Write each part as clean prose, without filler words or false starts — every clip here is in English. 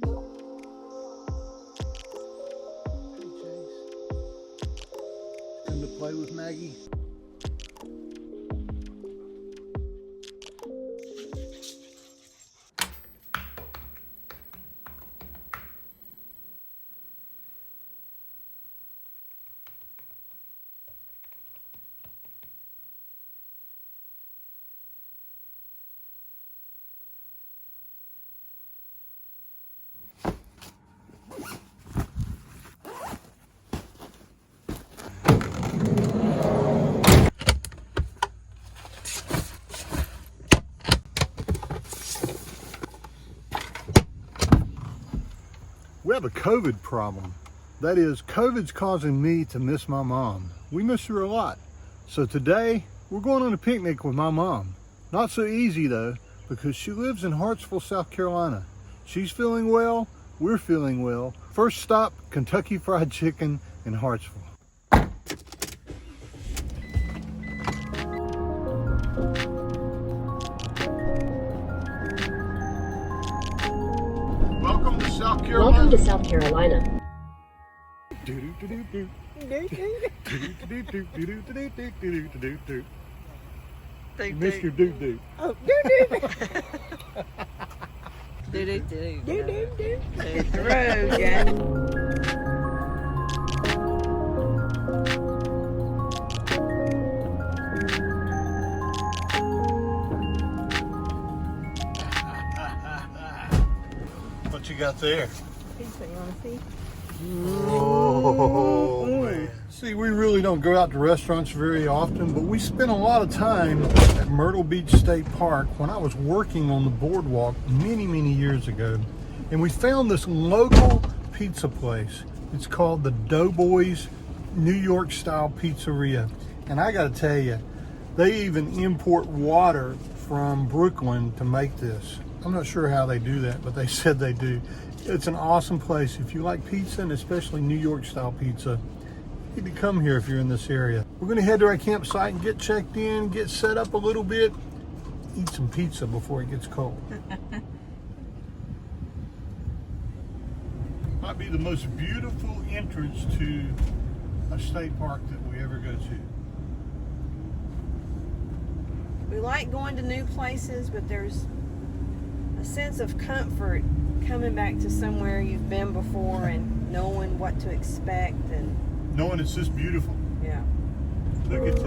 Come to play with Maggie. We have a COVID problem. That is, COVID's causing me to miss my mom. We miss her a lot. So today, we're going on a picnic with my mom. Not so easy though, because she lives in Hartsville, South Carolina. She's feeling well, we're feeling well. First stop, Kentucky Fried Chicken in Hartsville. Welcome to South Carolina. Welcome to South Carolina. You missed your doo-doo. Oh, doo-doo. Do-do-do. Do-do-do. Hit the road, Jack. What you got there? Pizza, you want to see? Oh, man. See, we really don't go out to restaurants very often, but we spent a lot of time at Murrells Beach State Park when I was working on the boardwalk many, many years ago. And we found this local pizza place. It's called the Doughboys New York Style Pizzeria. And I got to tell you, they even import water from Brooklyn to make this. I'm not sure how they do that, but they said they do. It's an awesome place. If you like pizza, and especially New York style pizza, you need to come here if you're in this area. We're going to head to our campsite and get checked in, get set up a little bit, eat some pizza before it gets cold. Might be the most beautiful entrance to a state park that we ever go to. We like going to new places, but there's a sense of comfort coming back to somewhere you've been before and knowing what to expect and Knowing it's just beautiful. yeah. Look at this.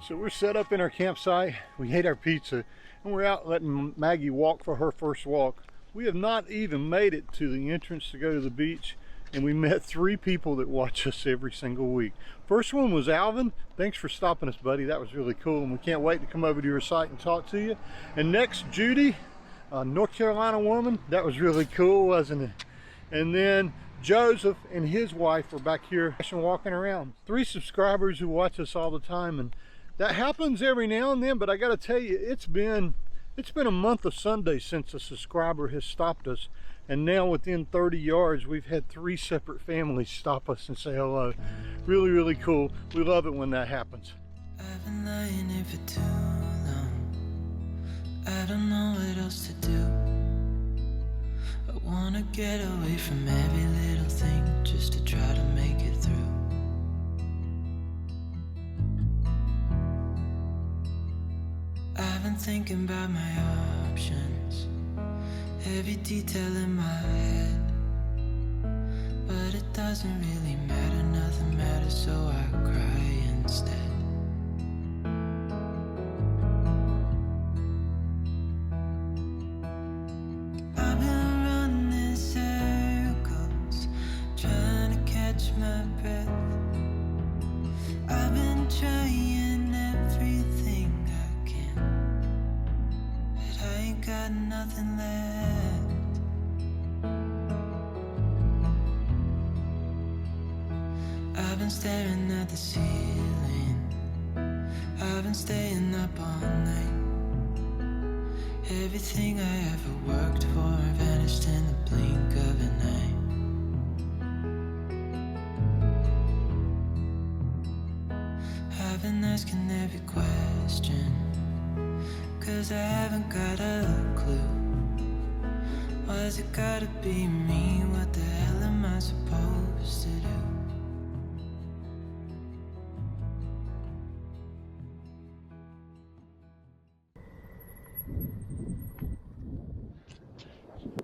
So we're set up in our campsite. We ate our pizza and we're out letting Maggie walk for her first walk. We have not even made it to the entrance to go to the beach, and we met 3 people that watch us every single week. First one was Alvin. Thanks for stopping us, buddy. That was really cool, and we can't wait to come over to your site and talk to you. And next, Judy, a North Carolina woman. That was really cool, wasn't it? And then Joseph and his wife are back here walking around. 3 subscribers who watch us all the time, and that happens every now and then, but I gotta tell you, it's been a month of Sundays since a subscriber has stopped us, and now within 30 yards we've had 3 separate families stop us and say hello. Really, really cool. We love it when that happens. I've been lying here for too long. I don't know what else to do. I wanna get away from every little thing just to try to make it through. I've been thinking about my options, every detail in my head, but it doesn't really matter, nothing matters, so I cry instead. I've been running in circles, trying to catch my breath. I've been trying everything I can, but I ain't got nothing left. I've been staring at the ceiling, I've been staying up all night. Everything I ever worked for vanished in the blink of an eye. been asking every question, 'cause I haven't got a clue. Why's it gotta be me? What the hell am I supposed to do?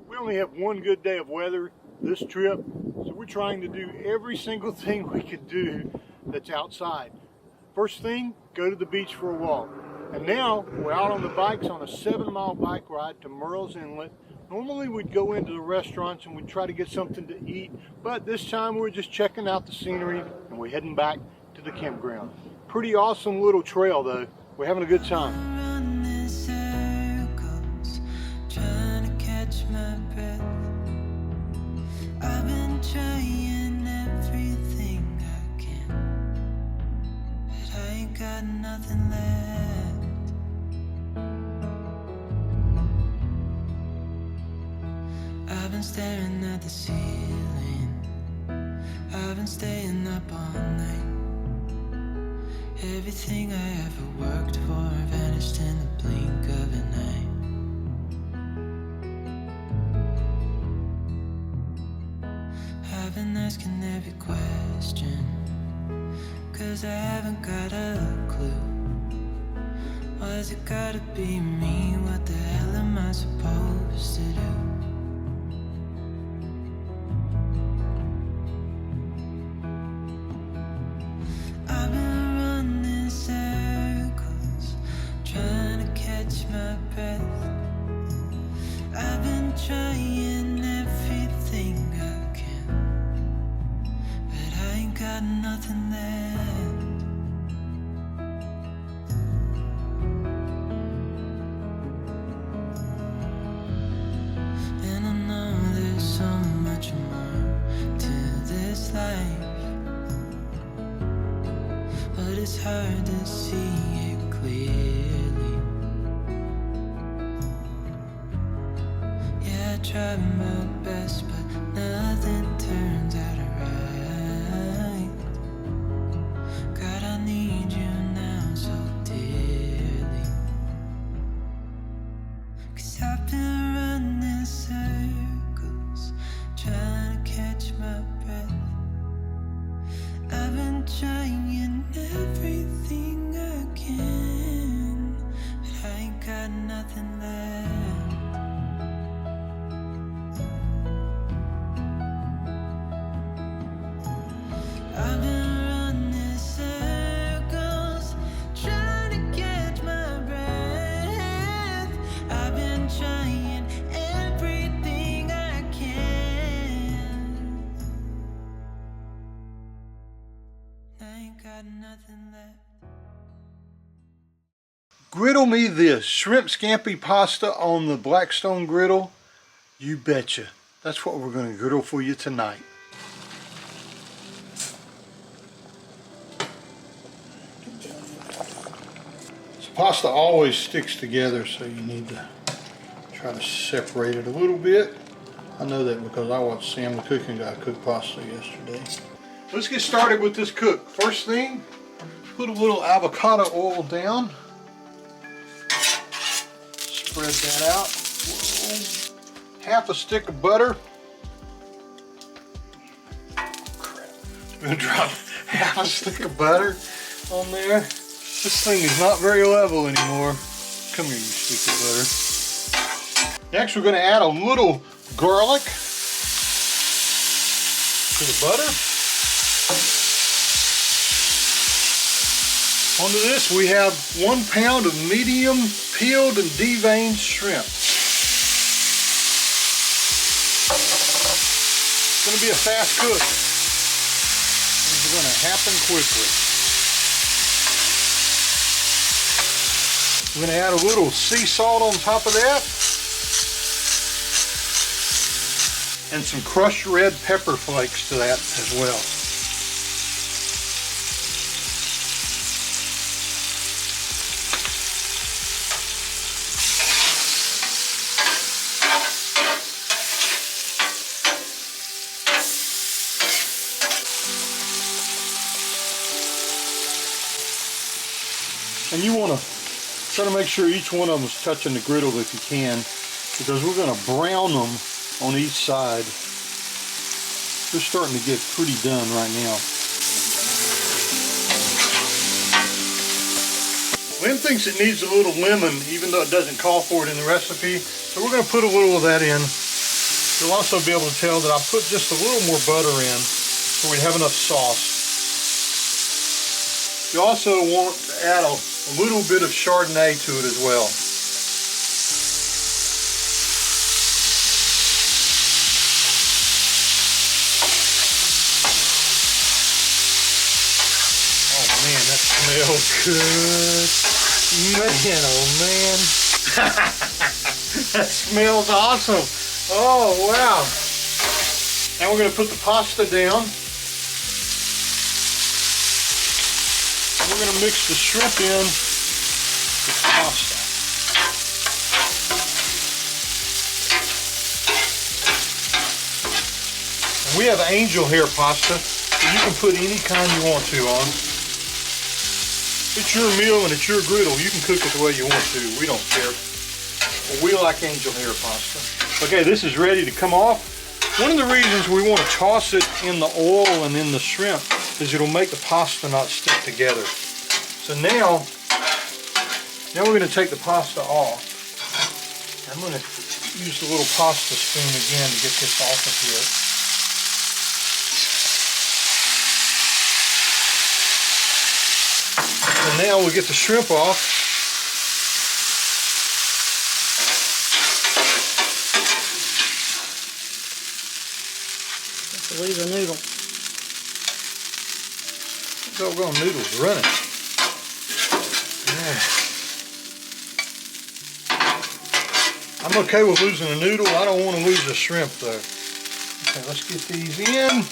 We only have one good day of weather this trip, so we're trying to do every single thing we could do that's outside. First thing, go to the beach for a walk. And now we're out on the bikes on a 7-mile bike ride to Murrells Inlet. Normally we'd go into the restaurants and we'd try to get something to eat, but this time we're just checking out the scenery and we're heading back to the campground. Pretty awesome little trail though. We're having a good time. Running circles, trying to catch my breath. I've been trying everything I can, but I ain't got nothing left. I've been staring at the ceiling, I've been staying up all night. Everything I ever worked for vanished in the blink of an eye. I've been asking every question, 'cause I haven't got a clue. Why's it gotta be me? What the hell am I supposed to do? I've been running circles, trying to catch my breath. I've been trying everything I can, but I ain't got nothing left. And I know there's so much more to this life, but it's hard to see it clearly. Yeah, I try my best, but nothing turns out right. God, I need you now so dearly, 'cause I've been running circles, trying to catch my breath. I've been trying everything I can, but I ain't got nothing left. I've been running circles, trying to catch my breath. I've been trying everything I can. I ain't got nothing left. Griddle me this, shrimp scampi pasta on the Blackstone griddle. You betcha. That's what we're going to griddle for you tonight. This pasta always sticks together, so you need to try to separate it a little bit. I know that because I watched Sam the cooking guy cook pasta yesterday. Let's get started with this cook. First thing, put a little avocado oil down. Spread that out. Whoa. Half a stick of butter. Crap. I'm gonna drop half a stick of butter on there. This thing is not very level anymore. Come here, you stupid butter. Next, we're gonna add a little garlic to the butter. Onto this, we have 1 pound of medium peeled and deveined shrimp. It's going to be a fast cook. Things are going to happen quickly. We're going to add a little sea salt on top of that. And some crushed red pepper flakes to that as well. And you want to try to make sure each one of them is touching the griddle if you can, because we're going to brown them on each side. They're starting to get pretty done right now. Lynn thinks it needs a little lemon, even though it doesn't call for it in the recipe. So we're going to put a little of that in. You'll also be able to tell that I put just a little more butter in so we have enough sauce. You also want to add a little bit of Chardonnay to it as well. Oh man, that smells good. Man, oh man. That smells awesome. Oh wow. Now we're going to put the pasta down. We're going to mix the shrimp in with the pasta. And we have angel hair pasta, so you can put any kind you want to on. It's your meal and it's your griddle. You can cook it the way you want to. We don't care. But we like angel hair pasta. Okay, this is ready to come off. One of the reasons we want to toss it in the oil and in the shrimp is it'll make the pasta not stick together. So now we're going to take the pasta off. I'm going to use the little pasta spoon again to get this off of here. And now we'll get the shrimp off. Just to leave the noodle. Doggone noodles running. Yeah. I'm okay with losing a noodle. I don't want to lose the shrimp though. Okay, let's get these in. I'm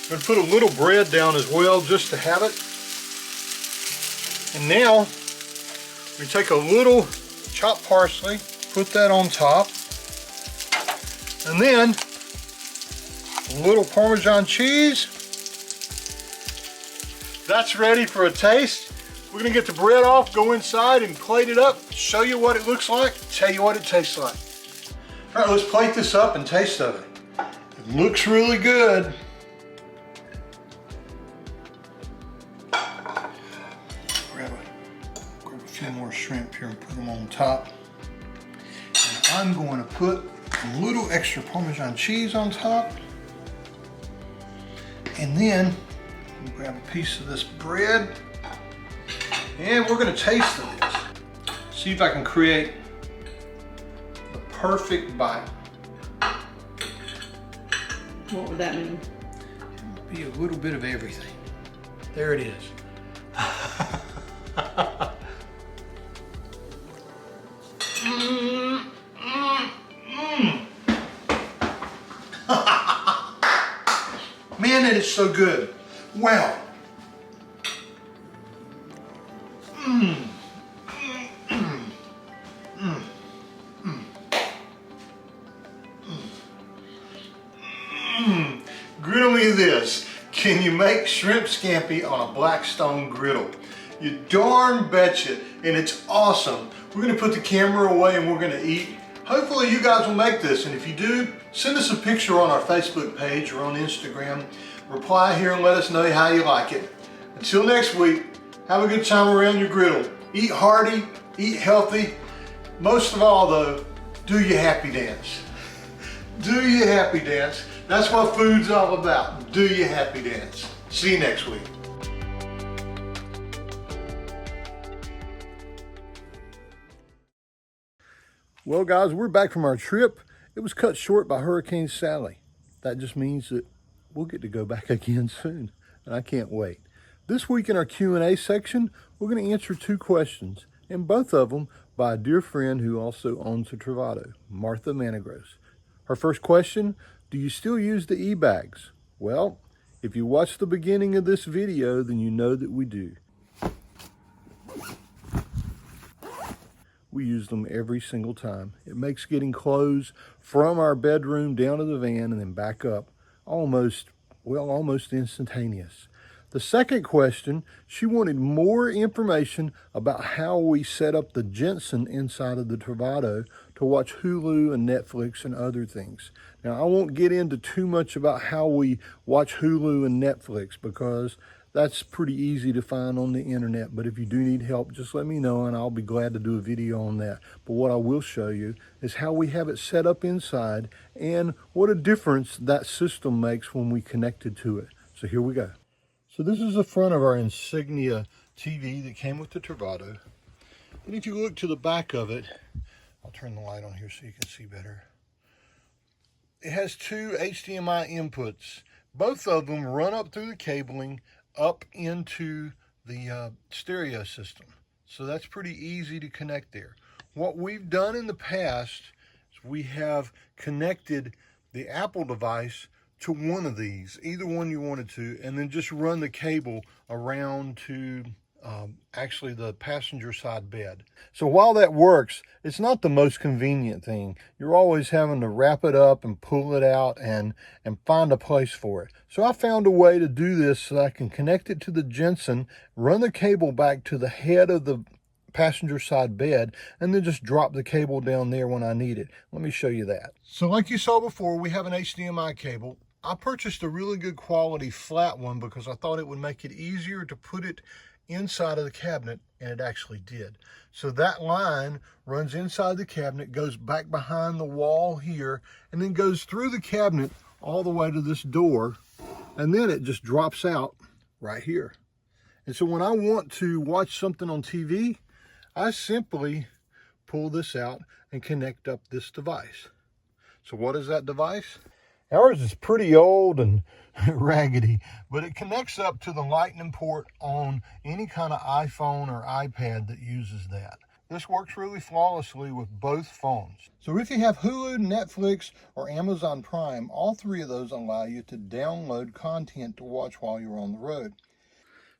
going to put a little bread down as well just to have it. And now we take a little chopped parsley, put that on top, and then a little Parmesan cheese. That's ready for a taste. We're gonna get the bread off, go inside and plate it up, show you what it looks like, tell you what it tastes like. All right, let's plate this up and taste of it. It looks really good. Grab a few more shrimp here and put them on top. And I'm going to put a little extra Parmesan cheese on top. And then grab a piece of this bread. And we're going to taste of this. See if I can create the perfect bite. What would that mean? Be a little bit of everything. There it is. Man, that is so good. Wow. Griddle me this. Can you make shrimp scampi on a Blackstone griddle? You darn betcha, and it's awesome. We're gonna put the camera away and we're gonna eat. Hopefully you guys will make this, and if you do, send us a picture on our Facebook page or on Instagram. Reply here and let us know how you like it. Until next week, have a good time around your griddle. Eat hearty, eat healthy. Most of all though, do your happy dance. Do your happy dance. That's what food's all about. Do your happy dance. See you next week. Well guys, we're back from our trip. It was cut short by Hurricane Sally. That just means that we'll get to go back again soon, and I can't wait. This week in our Q&A section, we're going to answer 2 questions, and both of them by a dear friend who also owns a Travato, Martha Manigros. Her first question, do you still use the eBags? Well, if you watch the beginning of this video, then you know that we do. We use them every single time. It makes getting clothes from our bedroom down to the van and then back up almost instantaneous. The second question, she wanted more information about how we set up the Jensen inside of the Travato to watch Hulu and Netflix and other things. Now, I won't get into too much about how we watch Hulu and Netflix because that's pretty easy to find on the internet. But if you do need help, just let me know and I'll be glad to do a video on that. But what I will show you is how we have it set up inside and what a difference that system makes when we connect it to it. So here we go. So this is the front of our Insignia TV that came with the Travato. And if you look to the back of it, I'll turn the light on here so you can see better. It has two HDMI inputs. Both of them run up through the cabling up into the stereo system. So that's pretty easy to connect there. What we've done in the past is we have connected the Apple device to one of these, either one you wanted to, and then just run the cable around to actually the passenger side bed. So while that works, it's not the most convenient thing. You're always having to wrap it up and pull it out and find a place for it. So I found a way to do this so that I can connect it to the Jensen, run the cable back to the head of the passenger side bed, and then just drop the cable down there when I need it. Let me show you that. So like you saw before, we have an HDMI cable. I purchased a really good quality flat one because I thought it would make it easier to put it inside of the cabinet, and it actually did. So that line runs inside the cabinet, goes back behind the wall here, and then goes through the cabinet all the way to this door, and then it just drops out right here. And so when I want to watch something on TV, I simply pull this out and connect up this device. So what is that device? Ours is pretty old and raggedy, but it connects up to the lightning port on any kind of iPhone or iPad that uses that. This works really flawlessly with both phones. So if you have Hulu, Netflix, or Amazon Prime, all three of those allow you to download content to watch while you're on the road.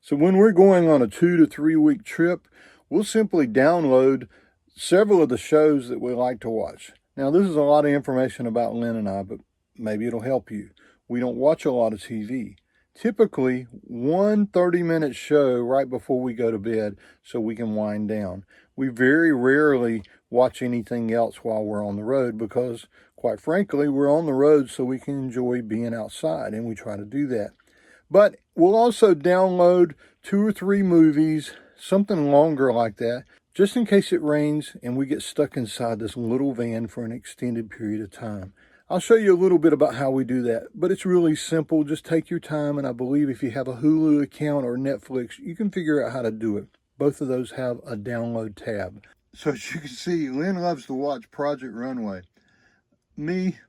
So when we're going on a 2 to 3 week trip, we'll simply download several of the shows that we like to watch. Now, this is a lot of information about Lynn and I, but maybe it'll help you. We don't watch a lot of TV. Typically, one 30-minute show right before we go to bed so we can wind down. We very rarely watch anything else while we're on the road because, quite frankly, we're on the road so we can enjoy being outside, and we try to do that. But we'll also download 2 or 3 movies, something longer like that, just in case it rains and we get stuck inside this little van for an extended period of time. I'll show you a little bit about how we do that, but it's really simple. Just take your time, and I believe if you have a Hulu account or Netflix, you can figure out how to do it. Both of those have a download tab. So as you can see, Lynn loves to watch Project Runway. Me,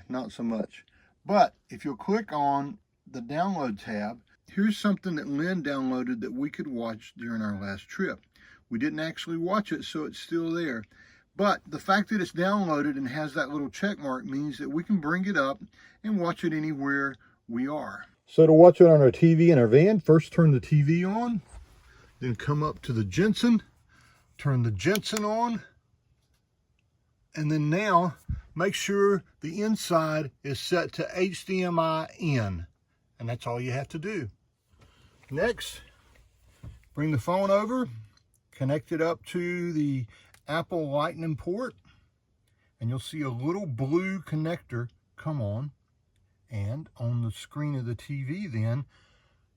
not so much. But if you'll click on the download tab, here's something that Lynn downloaded that we could watch during our last trip. We didn't actually watch it, so it's still there. But the fact that it's downloaded and has that little check mark means that we can bring it up and watch it anywhere we are. So to watch it on our TV in our van, first turn the TV on, then come up to the Jensen, turn the Jensen on, and then now make sure the inside is set to HDMI in, and that's all you have to do. Next, bring the phone over, connect it up to the Apple Lightning port, and you'll see a little blue connector come on, and on the screen of the TV then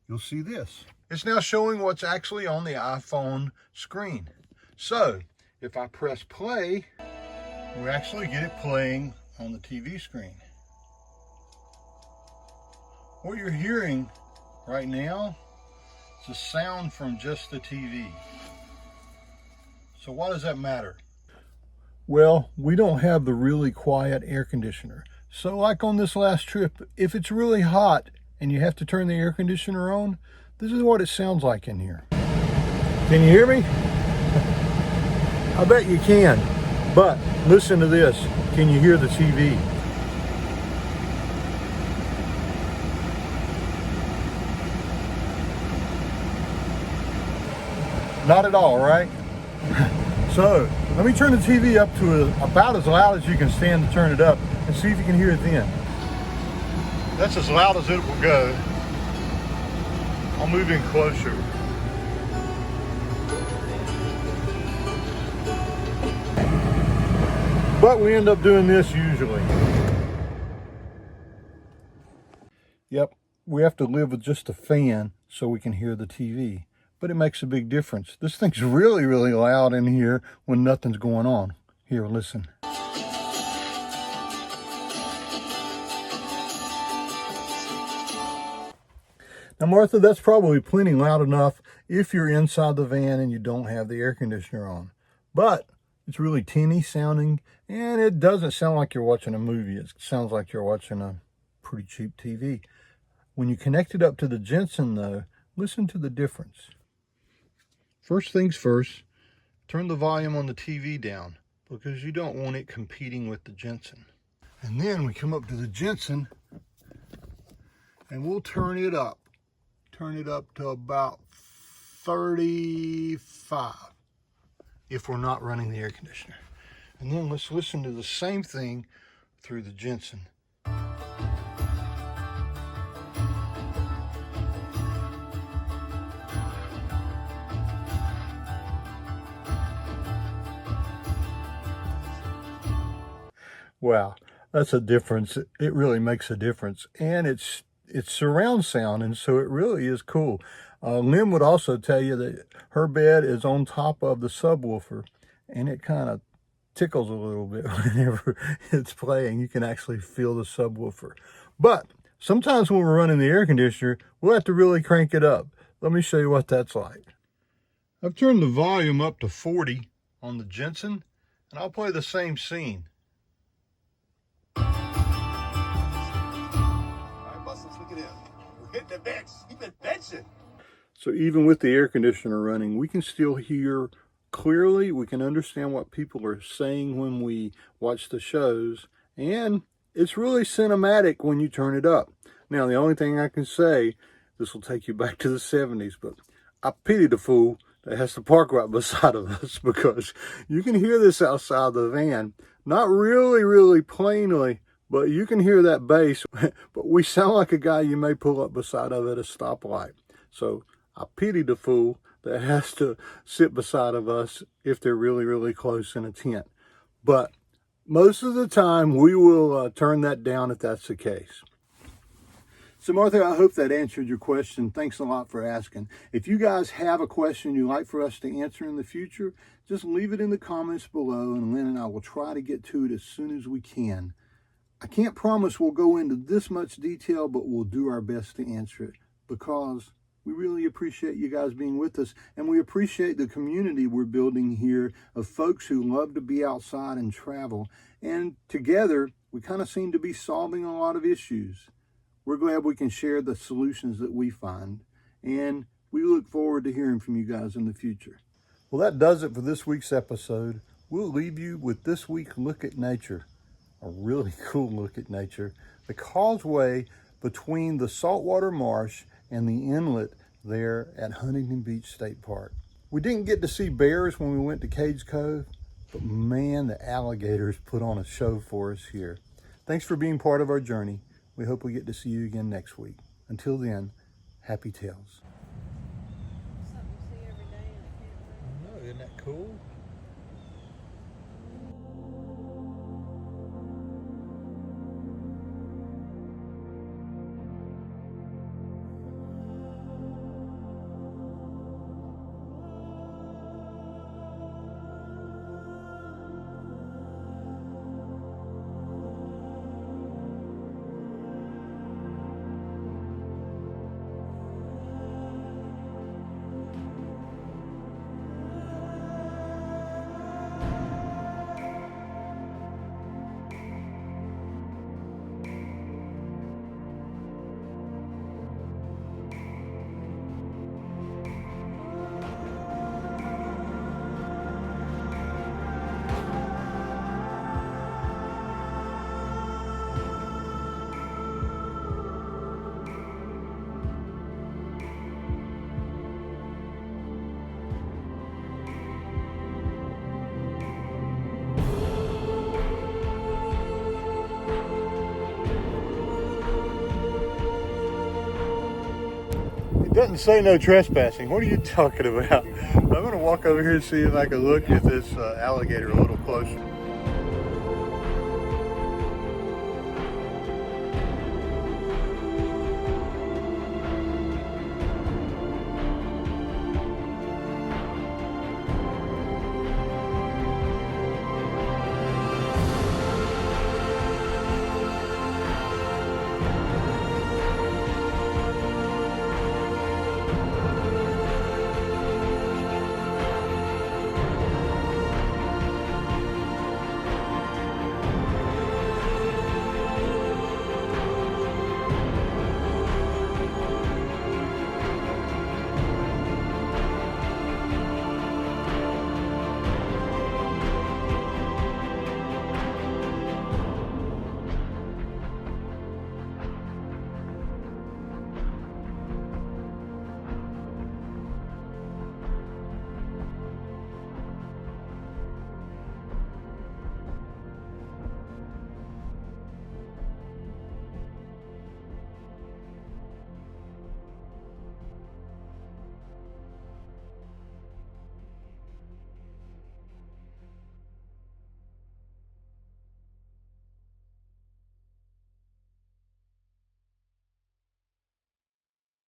you'll see this. It's now showing what's actually on the iPhone screen. So if I press play, we actually get it playing on the TV screen. What you're hearing right now is a sound from just the TV. So why does that matter? Well, we don't have the really quiet air conditioner. So like on this last trip, if it's really hot and you have to turn the air conditioner on, this is what it sounds like in here. Can you hear me? I bet you can, but listen to this. Can you hear the TV? Not at all, right? So let me turn the TV up to about as loud as you can stand to turn it up and see if you can hear it then. That's as loud as it will go. I'll move in closer. But we end up doing this usually. Yep, we have to live with just a fan so we can hear the TV. But it makes a big difference. This thing's really, really loud in here when nothing's going on. Here, listen. Now, Martha, that's probably plenty loud enough if you're inside the van and you don't have the air conditioner on. But it's really tinny sounding, and it doesn't sound like you're watching a movie. It sounds like you're watching a pretty cheap TV. When you connect it up to the Jensen, though, listen to the difference. First things first, turn the volume on the TV down because you don't want it competing with the Jensen. And then we come up to the Jensen and we'll turn it up. Turn it up to about 35 if we're not running the air conditioner. And then let's listen to the same thing through the Jensen. Wow, that's a difference. It really makes a difference. And it's surround sound, and so it really is cool. Lynn would also tell you that her bed is on top of the subwoofer, and it kind of tickles a little bit whenever it's playing. You can actually feel the subwoofer. But sometimes when we're running the air conditioner, we'll have to really crank it up. Let me show you what that's like. I've turned the volume up to 40 on the Jensen, and I'll play the same scene. The bench. You've been benching. So even with the air conditioner running, we can still hear clearly. We can understand what people are saying when we watch the shows. And it's really cinematic when you turn it up. Now, the only thing I can say, this will take you back to the 70s, but I pity the fool that has to park right beside of us, because you can hear this outside the van. Not really, really plainly, but you can hear that bass. But we sound like a guy you may pull up beside of at a stoplight. So I pity the fool that has to sit beside of us if they're really, really close in a tent. But most of the time, we will turn that down if that's the case. So Martha, I hope that answered your question. Thanks a lot for asking. If you guys have a question you'd like for us to answer in the future, just leave it in the comments below, and Lynn and I will try to get to it as soon as we can. I can't promise we'll go into this much detail, but we'll do our best to answer it, because we really appreciate you guys being with us, and we appreciate the community we're building here of folks who love to be outside and travel. And together, we kind of seem to be solving a lot of issues. We're glad we can share the solutions that we find, and we look forward to hearing from you guys in the future. Well, that does it for this week's episode. We'll leave you with this week's look at nature. A really cool look at nature. The causeway between the saltwater marsh and the inlet there at Huntington Beach State Park. We didn't get to see bears when we went to Cage Cove, but man, the alligators put on a show for us here. Thanks for being part of our journey. We hope we get to see you again next week. Until then, happy tales. Something you see every day in a campground. I know, isn't that cool? Doesn't say no trespassing. What are you talking about? I'm gonna walk over here and see if I can look at this alligator a little closer.